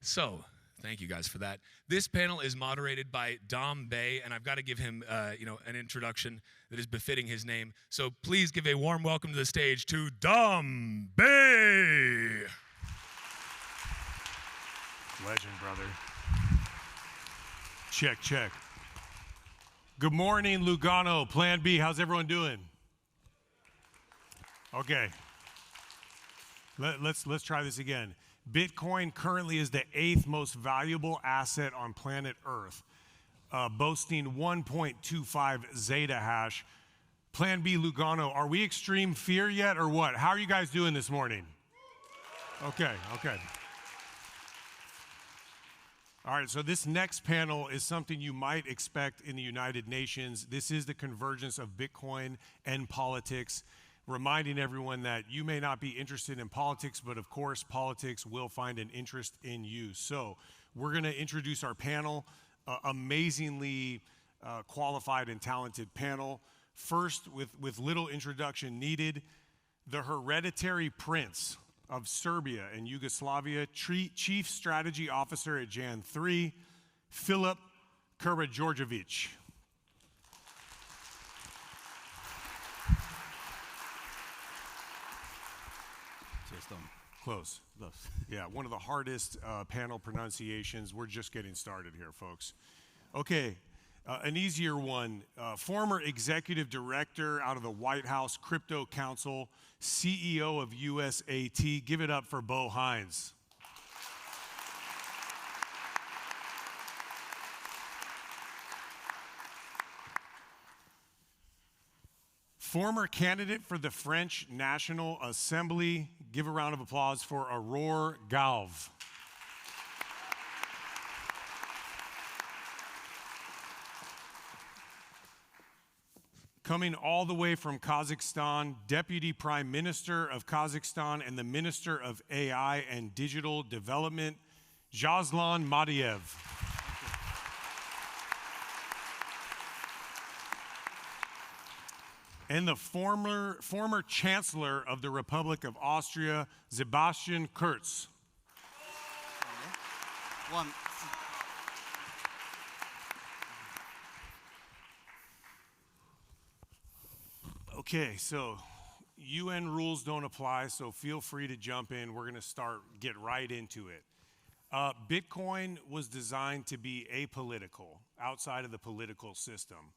So, thank you guys for that. This panel is moderated by Dom Bay, and I've got to give him, an introduction that is befitting his name. So please give a warm welcome to the stage to Dom Bay. Legend, brother. Check, check. Good morning, Lugano, Plan B. How's everyone doing? Okay. Let's try this again. Bitcoin currently is the 8th most valuable asset on planet Earth, boasting 1.25 zettahash. Plan B, Lugano, are we extreme fear yet or what? How are you guys doing this morning? Okay. All right, so this next panel is something you might expect in the United Nations. This is the convergence of Bitcoin and politics, reminding everyone that you may not be interested in politics, but of course, politics will find an interest in you. So we're gonna introduce our panel, amazingly qualified and talented panel. First, with little introduction needed, the hereditary prince of Serbia and Yugoslavia, Chief Strategy Officer at Jan 3, Filip Karađorđević. Close. Yeah, one of the hardest panel pronunciations. We're just getting started here, folks. Okay, an easier one. Former executive director out of the White House Crypto Council, CEO of USAT. Give it up for Bo Hines. Former candidate for the French National Assembly. Give a round of applause for Aurore Galve. Coming all the way from Kazakhstan, Deputy Prime Minister of Kazakhstan and the Minister of AI and Digital Development, Jaslan Matiev. And the former Chancellor of the Republic of Austria, Sebastian Kurz. Okay, so UN rules don't apply, so feel free to jump in. We're gonna get right into it. Bitcoin was designed to be apolitical, outside of the political system.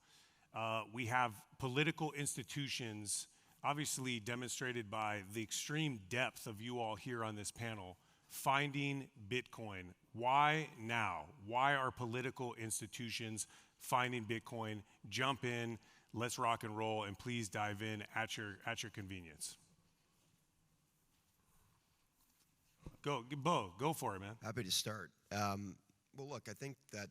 We have political institutions, obviously demonstrated by the extreme depth of you all here on this panel, finding Bitcoin. Why now? Why are political institutions finding Bitcoin? Jump in, let's rock and roll, and please dive in at your convenience. Bo, go for it, man. Happy to start. Well, look, I think that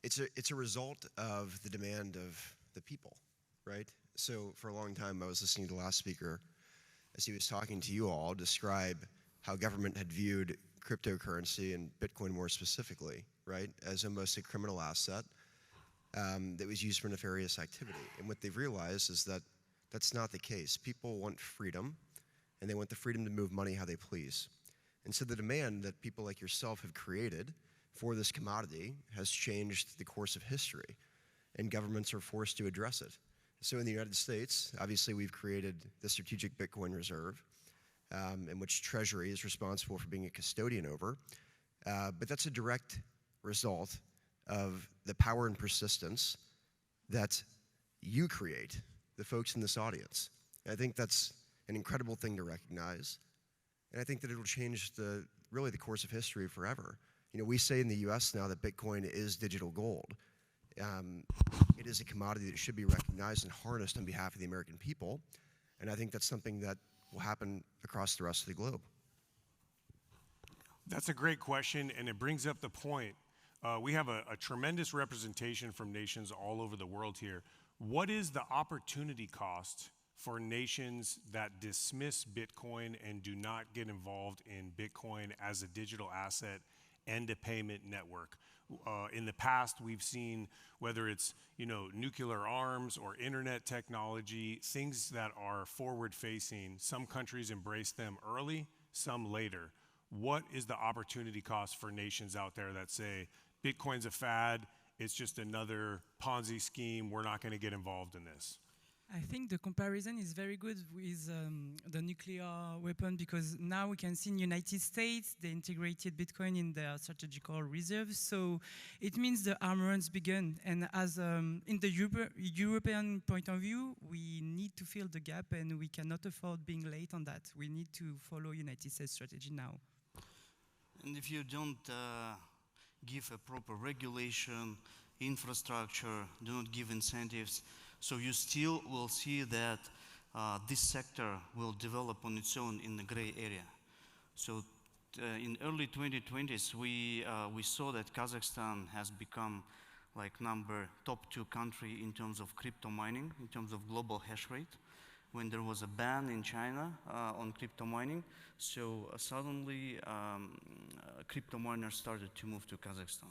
it's a result of the demand of the people, right? So for a long time, I was listening to the last speaker as he was talking to you all, describe how government had viewed cryptocurrency and Bitcoin more specifically, right, as almost a criminal asset that was used for nefarious activity. And what they've realized is that that's not the case. People want freedom, and they want the freedom to move money how they please. And so the demand that people like yourself have created for this commodity has changed the course of history, and governments are forced to address it. So in the United States, obviously we've created the Strategic Bitcoin Reserve, in which Treasury is responsible for being a custodian over, but that's a direct result of the power and persistence that you create, the folks in this audience. And I think that's an incredible thing to recognize, and I think that it'll change really the course of history forever. You know, we say in the US now that Bitcoin is digital gold. It is a commodity that should be recognized and harnessed on behalf of the American people, and I think that's something that will happen across the rest of the globe. That's a great question, and it brings up the point. We have a tremendous representation from nations all over the world here. What is the opportunity cost for nations that dismiss Bitcoin and do not get involved in Bitcoin as a digital asset and a payment network? In the past, we've seen whether it's nuclear arms or internet technology, things that are forward-facing. Some countries embrace them early, some later. what is the opportunity cost for nations out there that say, Bitcoin's a fad, it's just another Ponzi scheme, we're not going to get involved in this? I think the comparison is very good with the nuclear weapon, because now we can see in the United States they integrated Bitcoin in their strategical reserves. So it means the armaments begun. And as in the European point of view, we need to fill the gap, and we cannot afford being late on that. We need to follow United States strategy now. And if you don't give a proper regulation, infrastructure, do not give incentives, so you still will see that this sector will develop on its own in the gray area. So in early 2020s, we saw that Kazakhstan has become like top 2 country in terms of crypto mining, in terms of global hash rate, when there was a ban in China on crypto mining. So suddenly crypto miners started to move to Kazakhstan.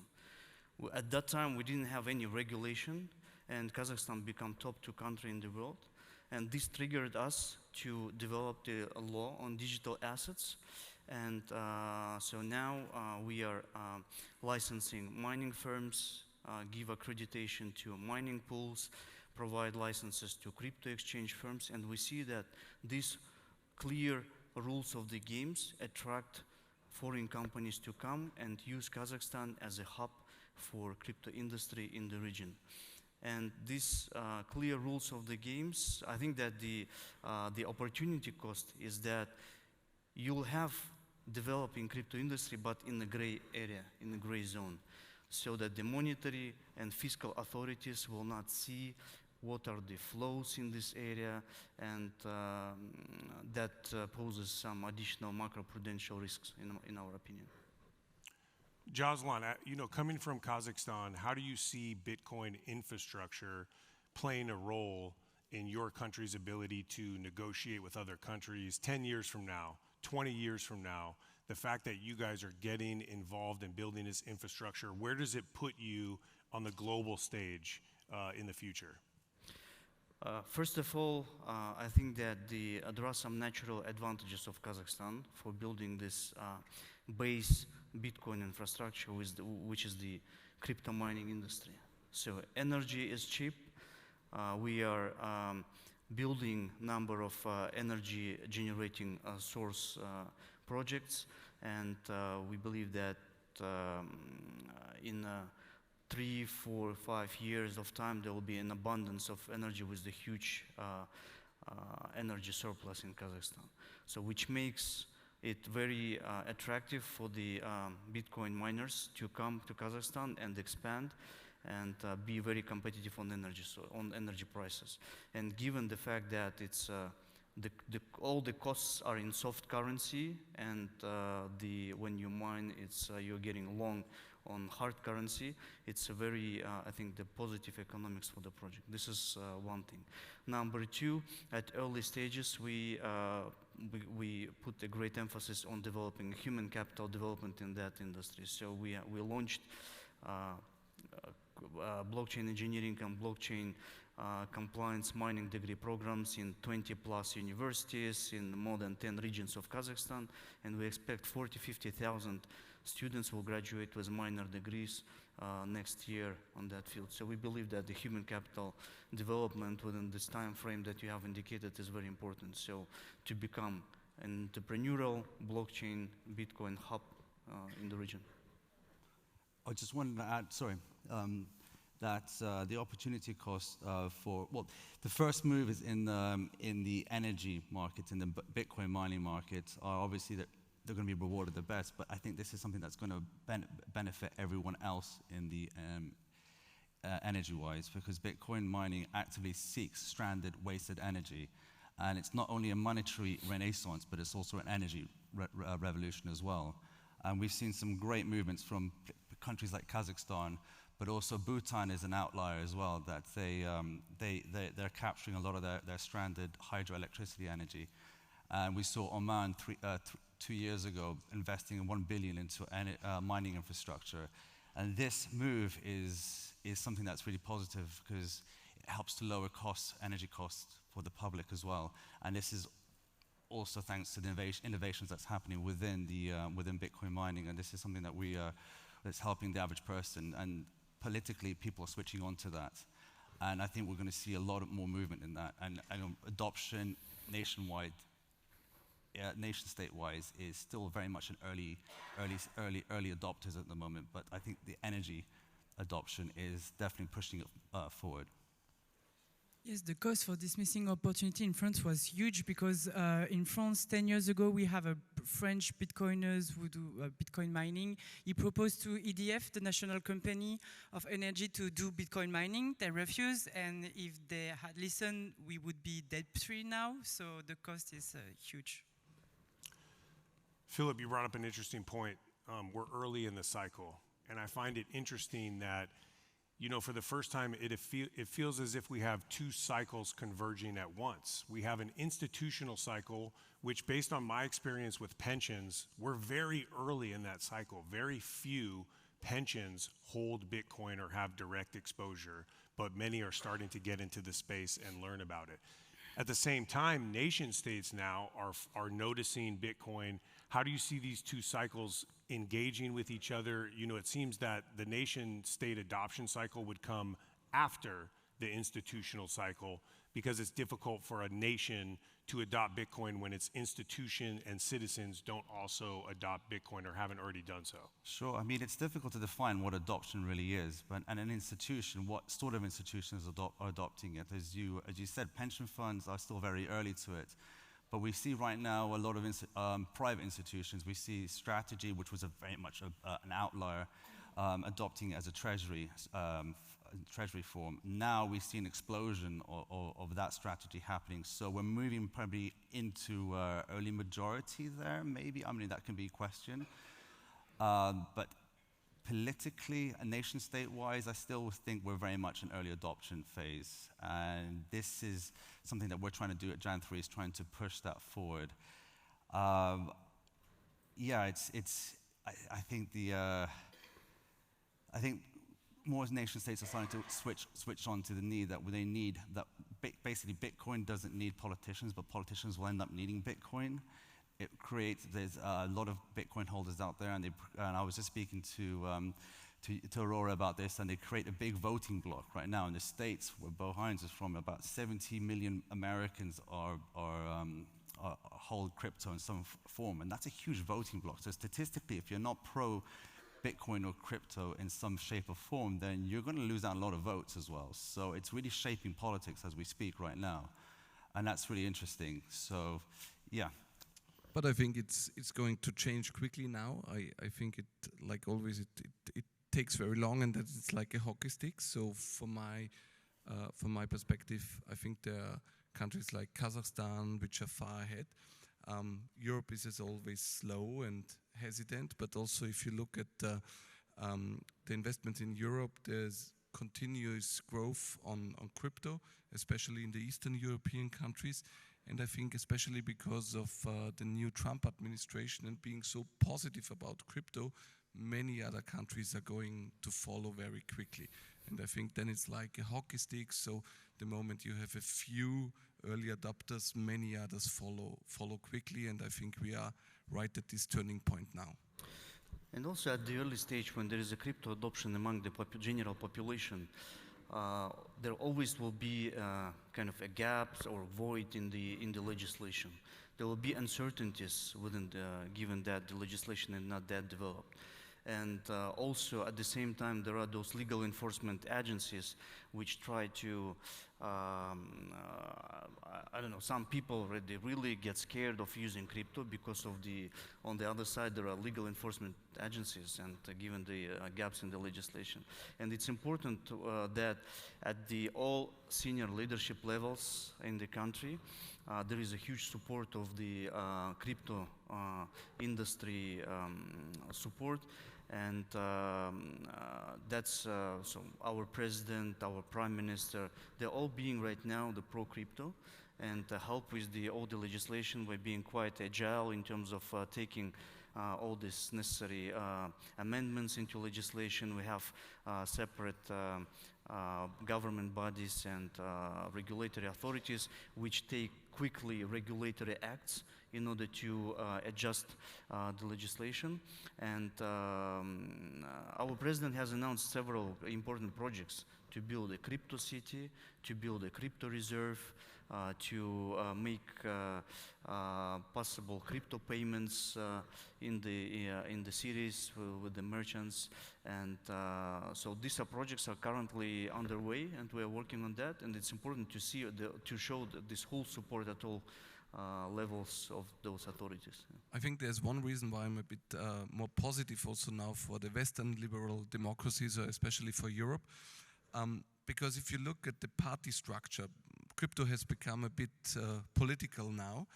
At that time, we didn't have any regulation, and Kazakhstan became top 2 country in the world. And this triggered us to develop a law on digital assets. And so now we are licensing mining firms, give accreditation to mining pools, provide licenses to crypto exchange firms, and we see that these clear rules of the games attract foreign companies to come and use Kazakhstan as a hub for crypto industry in the region. And these clear rules of the games, I think that the opportunity cost is that you'll have developing crypto industry, but in the gray area, in the gray zone, so that the monetary and fiscal authorities will not see what are the flows in this area, and that poses some additional macroprudential risks, in our opinion. Jaslan, coming from Kazakhstan, how do you see Bitcoin infrastructure playing a role in your country's ability to negotiate with other countries 10 years from now, 20 years from now? The fact that you guys are getting involved in building this infrastructure, where does it put you on the global stage in the future? First of all, I think that there are some natural advantages of Kazakhstan for building this base Bitcoin infrastructure, which is the crypto mining industry. So energy is cheap. We are building number of energy generating source projects, and we believe that in 3, 4, 5 years of time, there will be an abundance of energy with the huge energy surplus in Kazakhstan. So which makes it very attractive for the Bitcoin miners to come to Kazakhstan and expand and be very competitive on energy prices. And given the fact that it's all the costs are in soft currency, and when you mine, you're getting long on hard currency, it's a very, I think, the positive economics for the project. This is one thing. Number 2, at early stages, we put a great emphasis on developing human capital development in that industry. So we launched blockchain engineering and blockchain compliance mining degree programs in 20+ universities in more than 10 regions of Kazakhstan, and we expect 40,000-50,000 students will graduate with minor degrees next year on that field. So we believe that the human capital development within this time frame that you have indicated is very important. So to become an entrepreneurial blockchain Bitcoin hub in the region. I just wanted to add, that the opportunity cost the first move is in the energy market, in the Bitcoin mining market, are obviously that they're going to be rewarded the best, but I think this is something that's going to benefit everyone else in the energy-wise, because Bitcoin mining actively seeks stranded, wasted energy, and it's not only a monetary renaissance, but it's also an energy revolution as well. And we've seen some great movements from countries like Kazakhstan, but also Bhutan is an outlier as well, that they're capturing a lot of their stranded hydroelectricity energy. And we saw Oman 2 years ago investing $1 billion into mining infrastructure. And this move is something that's really positive, because it helps to lower energy costs for the public as well. And this is also thanks to the innovations that's happening within within Bitcoin mining, and this is something that that's helping the average person, and politically people are switching on to that, and I think we're going to see a lot more movement in that, and adoption nationwide, nation state-wise, is still very much an early adopters at the moment, but I think the energy adoption is definitely pushing it forward. Yes, the cost for this missing opportunity in France was huge because in France 10 years ago we have a French Bitcoiners who do Bitcoin mining. He proposed to EDF, the national company of energy, to do Bitcoin mining. They refused, and if they had listened, we would be debt-free now, so the cost is huge. Philip, you brought up an interesting point. We're early in the cycle, and I find it interesting that, you know, for the first time, it feels as if we have two cycles converging at once. We have an institutional cycle, which, based on my experience with pensions, we're very early in that cycle. Very few pensions hold Bitcoin or have direct exposure, but many are starting to get into the space and learn about it. At the same time, nation states now are noticing Bitcoin. How do you see these two cycles engaging with each other? You know, it seems that the nation state adoption cycle would come after the institutional cycle, because it's difficult for a nation to adopt Bitcoin when its institution and citizens don't also adopt Bitcoin or haven't already done so. Sure, I mean, it's difficult to define what adoption really is, but and an institution, what sort of institutions are adopting it? As you said, pension funds are still very early to it. But we see right now a lot of private institutions. We see Strategy, which was very much an outlier, adopting it as a treasury form. Now we see an explosion of that strategy happening. So we're moving probably into early majority there, maybe. I mean, that can be questioned. But politically, nation state-wise, I still think we're very much in early adoption phase. And this is something that we're trying to do at Jan3, is trying to push that forward. Yeah, I think more nation states are starting to switch on to the need that they need, that basically Bitcoin doesn't need politicians, but politicians will end up needing Bitcoin. There's a lot of Bitcoin holders out there, and I was just speaking to Aurora about this, and they create a big voting bloc right now in the States, where Bo Hines is from. About 70 million Americans hold crypto in some form, and that's a huge voting bloc. So statistically, if you're not pro Bitcoin or crypto in some shape or form, then you're going to lose out a lot of votes as well. So it's really shaping politics as we speak right now, and that's really interesting. So, yeah. But I think it's going to change quickly now. I think it, like always, it takes very long, and that it's like a hockey stick. So from my perspective, I think there are countries like Kazakhstan which are far ahead. Europe is as always slow and hesitant, but also if you look at the investments in Europe, there's continuous growth on crypto, especially in the Eastern European countries. And I think especially because of the new Trump administration and being so positive about crypto, many other countries are going to follow very quickly. And I think then it's like a hockey stick, so the moment you have a few early adopters, many others follow quickly, and I think we are right at this turning point now. And also at the early stage, when there is a crypto adoption among the general population, there always will be kind of a gap or void in the legislation. There will be uncertainties given that the legislation is not that developed. And also at the same time, there are those legal enforcement agencies which try to, I don't know, some people already really get scared of using crypto because of on the other side, there are legal enforcement agencies, and given the gaps in the legislation. And it's important that at all senior leadership levels in the country, there is a huge support of the crypto industry support. And that's so our president, our prime minister, they're all being right now the pro-crypto, and help with all the legislation by being quite agile in terms of taking all these necessary amendments into legislation. We have separate government bodies and regulatory authorities which take quickly regulatory acts in order to adjust the legislation. And our president has announced several important projects to build a crypto city, to build a crypto reserve, to make possible crypto payments in the cities with the merchants. And so these projects are currently underway, and we are working on that. And it's important to see to show this whole support at all levels of those authorities. I think there's one reason why I'm a bit more positive also now for the Western liberal democracies, or especially for Europe. Because if you look at the party structure, crypto has become a bit political now,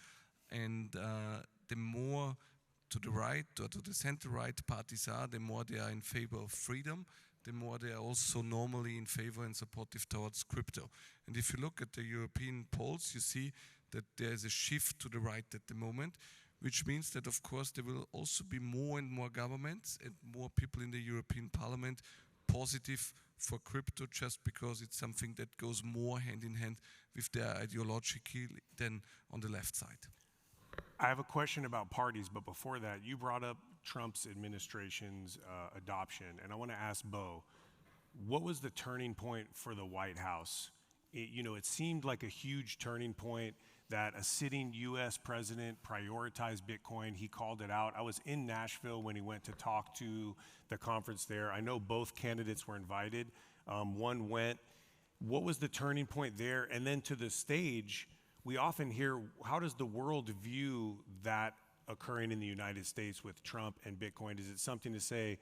and the more to the right or to the center-right parties are, the more they are in favor of freedom, the more they are also normally in favor and supportive towards crypto. And if you look at the European polls, you see that there is a shift to the right at the moment, which means that, of course, there will also be more and more governments and more people in the European Parliament positive for crypto, just because it's something that goes more hand in hand with their ideology than on the left side. I have a question about parties, but before that, you brought up Trump's administration's adoption, and I want to ask Bo, what was the turning point for the White House? It seemed like a huge turning point that a sitting U.S. president prioritized Bitcoin. He called it out. I was in Nashville when he went to talk to the conference there. I know both candidates were invited. One went. What was the turning point there? And then to the stage, we often hear, how does the world view that occurring in the United States with Trump and Bitcoin? Is it something to say,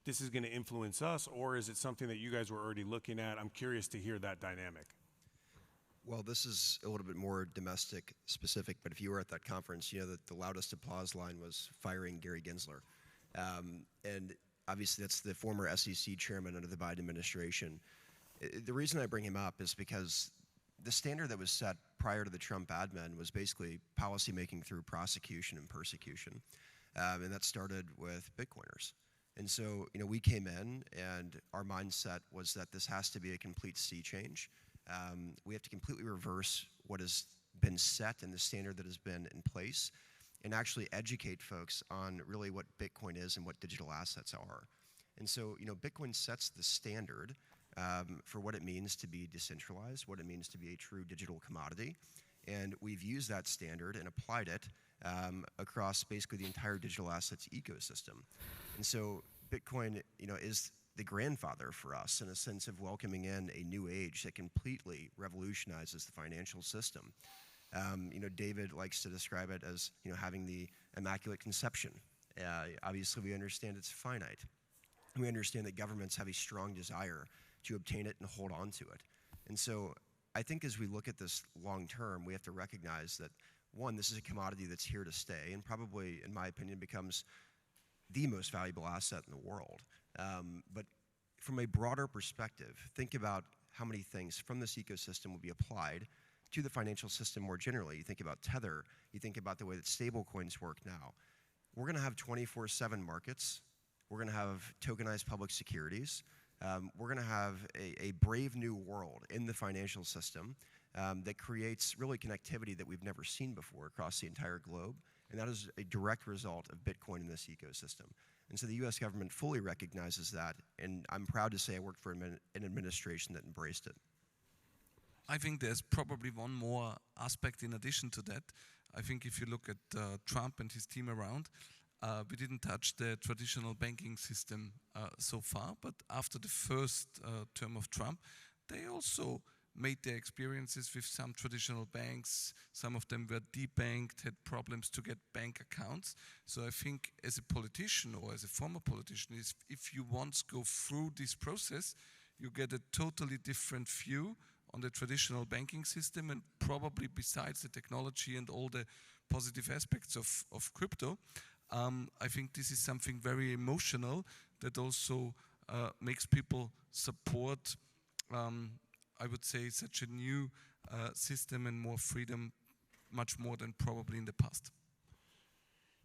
this is going to influence us, or is it something that you guys were already looking at? I'm curious to hear that dynamic. Well, this is a little bit more domestic specific, but if you were at that conference, you know that the loudest applause line was firing Gary Gensler. And obviously that's the former SEC chairman under the Biden administration. The reason I bring him up is because the standard that was set prior to the Trump admin was basically policymaking through prosecution and persecution. And that started with Bitcoiners. And so, we came in and our mindset was that this has to be a complete sea change. We have to completely reverse what has been set and the standard that has been in place, and actually educate folks on really what Bitcoin is and what digital assets are. And so, Bitcoin sets the standard for what it means to be decentralized, what it means to be a true digital commodity. And we've used that standard and applied it across basically the entire digital assets ecosystem. And so Bitcoin, is the grandfather for us in a sense of welcoming in a new age that completely revolutionizes the financial system. David likes to describe it as, having the immaculate conception. Obviously, we understand it's finite. We understand that governments have a strong desire to obtain it and hold on to it. And so I think as we look at this long term, we have to recognize that, one, this is a commodity that's here to stay and probably, in my opinion, becomes the most valuable asset in the world. But from a broader perspective, think about how many things from this ecosystem will be applied to the financial system more generally. You think about Tether, you think about the way that stable coins work now. We're going to have 24/7 markets. We're going to have tokenized public securities. We're going to have a brave new world in the financial system that creates really connectivity that we've never seen before across the entire globe. And that is a direct result of Bitcoin in this ecosystem. And so the US government fully recognizes that. And I'm proud to say I worked for an administration that embraced it. I think there's probably one more aspect in addition to that. I think if you look at Trump and his team around, we didn't touch the traditional banking system so far, but after the first term of Trump, they also made their experiences with some traditional banks. Some of them were debanked, had problems to get bank accounts. So I think as a politician or as a former politician, if you once go through this process, you get a totally different view on the traditional banking system, and probably besides the technology and all the positive aspects of crypto, I think this is something very emotional that also makes people support, I would say, such a new system and more freedom, much more than probably in the past.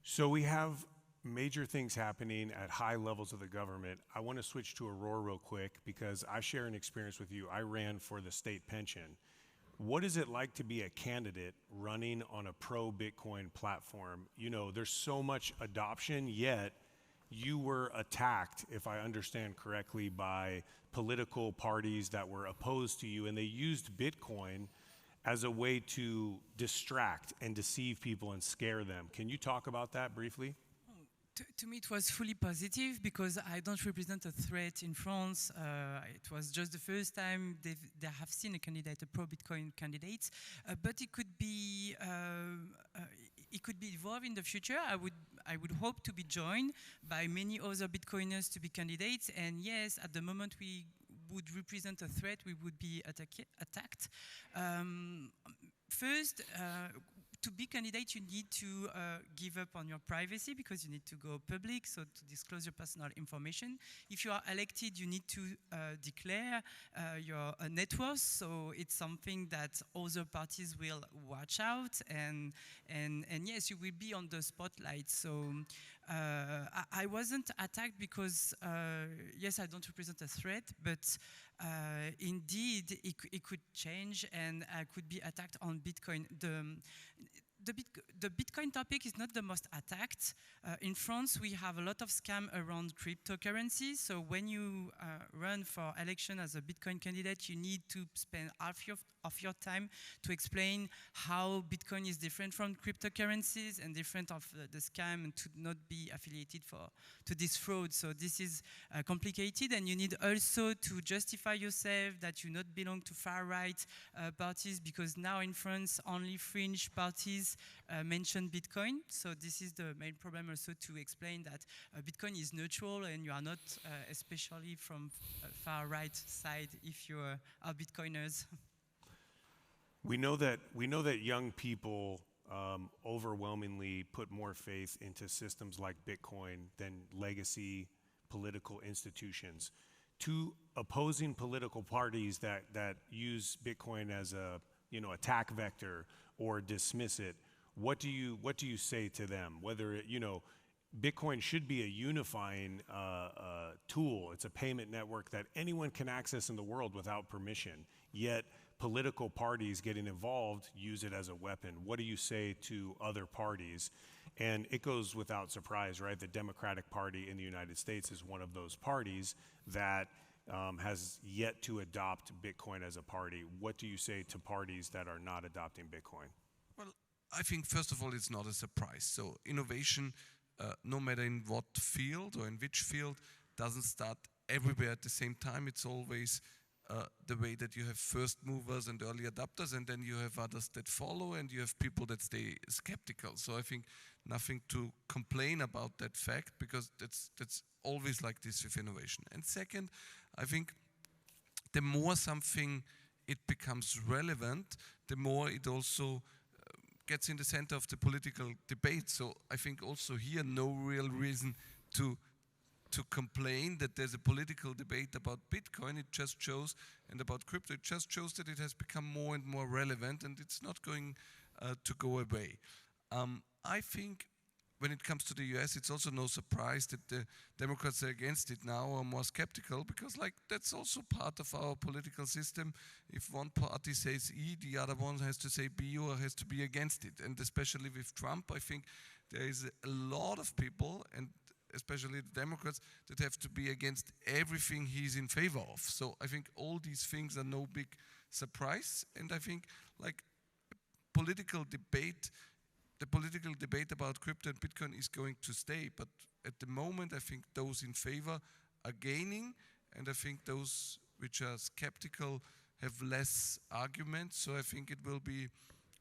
So we have major things happening at high levels of the government. I want to switch to Aurora real quick because I share an experience with you. I ran for the state pension. What is it like to be a candidate running on a pro-Bitcoin platform? You know, there's so much adoption, yet you were attacked, if I understand correctly, by political parties that were opposed to you, and they used Bitcoin as a way to distract and deceive people and scare them. Can you talk about that briefly? To me, it was fully positive because I don't represent a threat in France. It was just the first time they have seen a candidate, a pro-Bitcoin candidate. But it could be evolved in the future. I would hope to be joined by many other Bitcoiners to be candidates. And yes, at the moment we would represent a threat, we would be attacked. First, to be candidate, you need to give up on your privacy because you need to go public, so to disclose your personal information. If you are elected, you need to declare your net worth, so it's something that other parties will watch out, and yes, you will be on the spotlight. So I wasn't attacked because, yes, I don't represent a threat, but indeed, it could change, and I could be attacked on Bitcoin. The Bitcoin topic is not the most attacked. In France, we have a lot of scam around cryptocurrency. So when you run for election as a Bitcoin candidate, you need to spend half of your time to explain how Bitcoin is different from cryptocurrencies and different of the scam, and to not be affiliated to this fraud. So this is complicated, and you need also to justify yourself that you not belong to far-right parties, because now in France only fringe parties mention Bitcoin. So this is the main problem also, to explain that Bitcoin is neutral and you are not especially from far-right side if you are Bitcoiners. We know that young people overwhelmingly put more faith into systems like Bitcoin than legacy political institutions. Two opposing political parties that use Bitcoin as a attack vector or dismiss it, what do you say to them? Whether Bitcoin should be a unifying tool. It's a payment network that anyone can access in the world without permission. Yet political parties getting involved use it as a weapon. What do you say to other parties? And it goes without surprise, right? The Democratic Party in the United States is one of those parties that has yet to adopt Bitcoin as a party. What do you say to parties that are not adopting Bitcoin? Well, I think first of all, it's not a surprise. So innovation, no matter in what field or in which field, doesn't start everywhere at the same time. It's always the way that you have first movers and early adopters, and then you have others that follow, and you have people that stay skeptical. So I think nothing to complain about that fact, because that's always like this with innovation. And second, I think the more something it becomes relevant, the more it also gets in the center of the political debate. So I think also here no real reason to complain that there's a political debate about Bitcoin. It just shows, and about crypto, it just shows that it has become more and more relevant, and it's not going to go away. I think when it comes to the US, it's also no surprise that the Democrats are against it now, or more skeptical, because that's also part of our political system. If one party says E, the other one has to say B or has to be against it. And especially with Trump, I think there is a lot of people, and especially the Democrats, that have to be against everything he's in favor of. So I think all these things are no big surprise, and I think the political debate about crypto and Bitcoin is going to stay, but at the moment I think those in favor are gaining, and I think those which are skeptical have less arguments, so I think it will be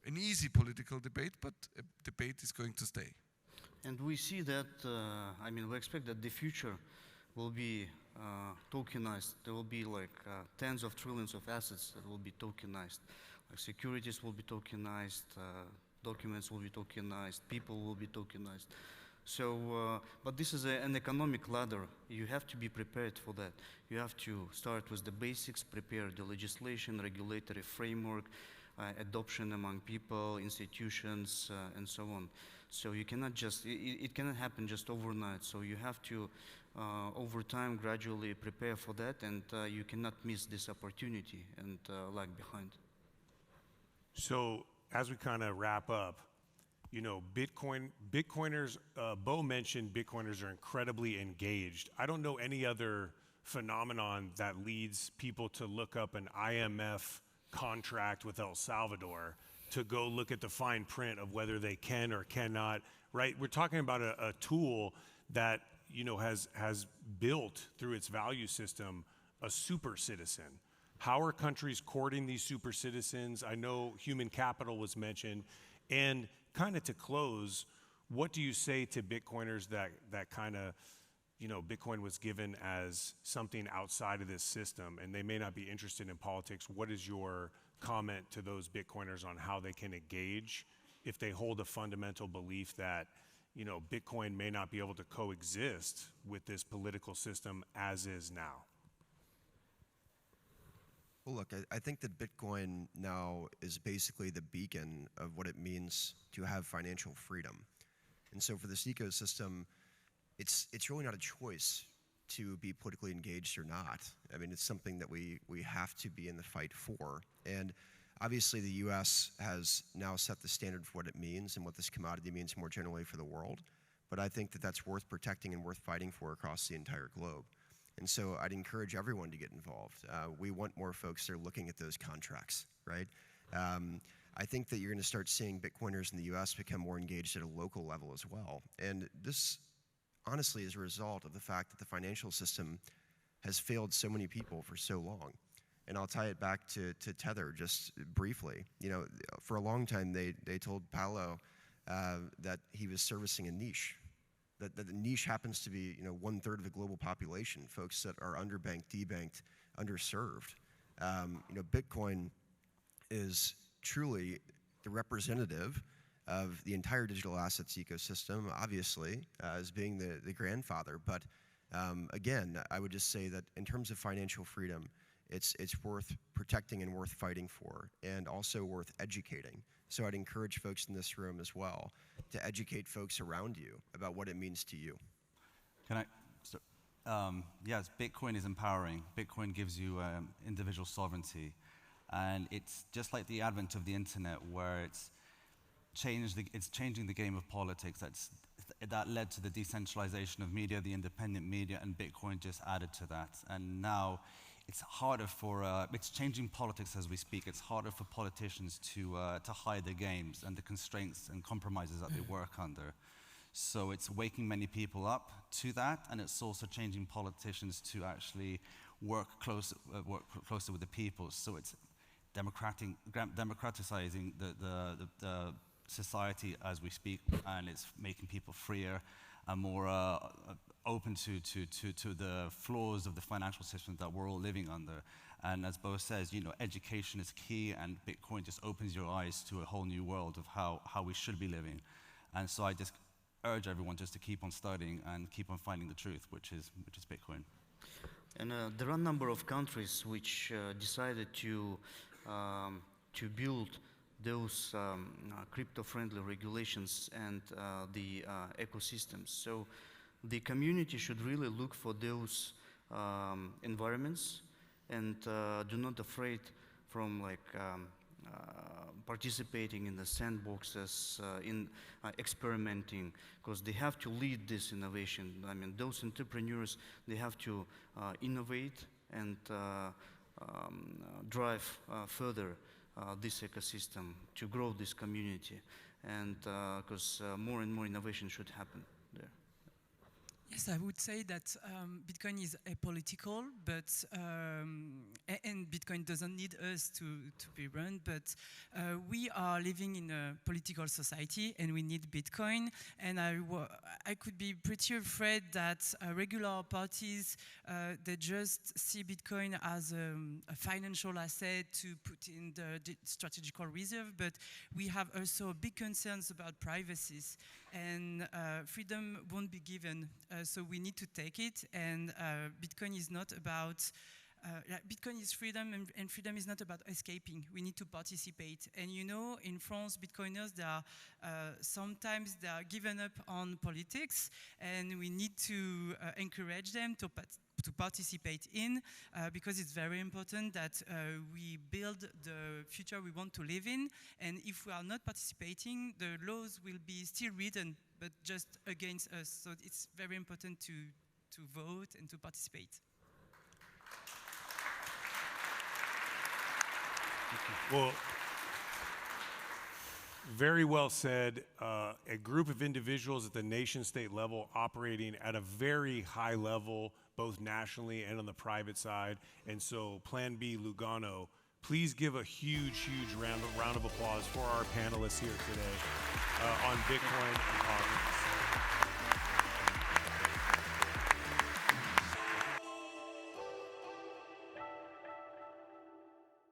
an easy political debate, but a debate is going to stay. And we see that, we expect that the future will be tokenized. There will be tens of trillions of assets that will be tokenized. Like securities will be tokenized, documents will be tokenized, people will be tokenized. So, but this is an economic ladder. You have to be prepared for that. You have to start with the basics, prepare the legislation, regulatory framework, adoption among people, institutions, and so on. So you cannot just, it cannot happen just overnight. So you have to, over time, gradually prepare for that, and you cannot miss this opportunity and lag behind. So as we kind of wrap up, you know, Bitcoiners, Bo mentioned Bitcoiners are incredibly engaged. I don't know any other phenomenon that leads people to look up an IMF contract with El Salvador to go look at the fine print of whether they can or cannot, right? We're talking about a tool that, you know, has built through its value system a super citizen. How are countries courting these super citizens? I know human capital was mentioned. And kind of to close, what do you say to Bitcoiners that kind of, you know, Bitcoin was given as something outside of this system and they may not be interested in politics? What is your comment to those Bitcoiners on how they can engage if they hold a fundamental belief that, you know, Bitcoin may not be able to coexist with this political system as is now? Well, look, I think that Bitcoin now is basically the beacon of what it means to have financial freedom. And so for this ecosystem, it's really not a choice to be politically engaged or not. I mean, it's something that we have to be in the fight for. And obviously the US has now set the standard for what it means and what this commodity means more generally for the world. But I think that that's worth protecting and worth fighting for across the entire globe. And so I'd encourage everyone to get involved. We want more folks that are looking at those contracts, right? I think that you're going to start seeing Bitcoiners in the US become more engaged at a local level as well. And this honestly is a result of the fact that the financial system has failed so many people for so long. And I'll tie it back to Tether just briefly. You know, for a long time they told Paolo that he was servicing a niche. That the niche happens to be, you know, 1/3 of the global population, folks that are underbanked, debanked, underserved. You know, Bitcoin is truly the representative of the entire digital assets ecosystem, obviously, as being the grandfather. But again, I would just say that in terms of financial freedom, it's worth protecting and worth fighting for, and also worth educating. So I'd encourage folks in this room as well to educate folks around you about what it means to you. Can I? So, yes, Bitcoin is empowering. Bitcoin gives you individual sovereignty. And it's just like the advent of the internet, where it's changing the game of politics. That led to the decentralization of media, the independent media, and Bitcoin just added to that. And now it's harder for, it's changing politics as we speak. It's harder for politicians to hide their games and the constraints and compromises that they work under. So it's waking many people up to that, and it's also changing politicians to actually work closer with the people. So it's democratizing the society as we speak, and it's making people freer and more open to the flaws of the financial system that we're all living under. And as Bo says, you know, education is key, and Bitcoin just opens your eyes to a whole new world of how we should be living. And so I just urge everyone just to keep on studying and keep on finding the truth, which is Bitcoin. And there are a number of countries which decided to build those crypto-friendly regulations and the ecosystems. So the community should really look for those environments and do not afraid from participating in the sandboxes, in experimenting, because they have to lead this innovation. I mean, those entrepreneurs, they have to innovate and drive further this ecosystem to grow this community, and because more and more innovation should happen there. Yes, I would say that Bitcoin is apolitical, but and Bitcoin doesn't need us to be run, but we are living in a political society and we need Bitcoin. And I could be pretty afraid that regular parties, they just see Bitcoin as a financial asset to put in the strategical reserve, but we have also big concerns about privacy, and freedom won't be given. So we need to take it, and Bitcoin is not about Bitcoin is freedom, and freedom is not about escaping. We need to participate. And you know, in France, Bitcoiners, they are sometimes they are given up on politics, and we need to encourage them to participate in, because it's very important that we build the future we want to live in. And if we are not participating, the laws will be still written, but just against us. So it's very important to vote and to participate. Well, very well said. A group of individuals at the nation-state level operating at a very high level, both nationally and on the private side. And so Plan B Lugano, please give a huge round of applause for our panelists here today on Bitcoin and Congress.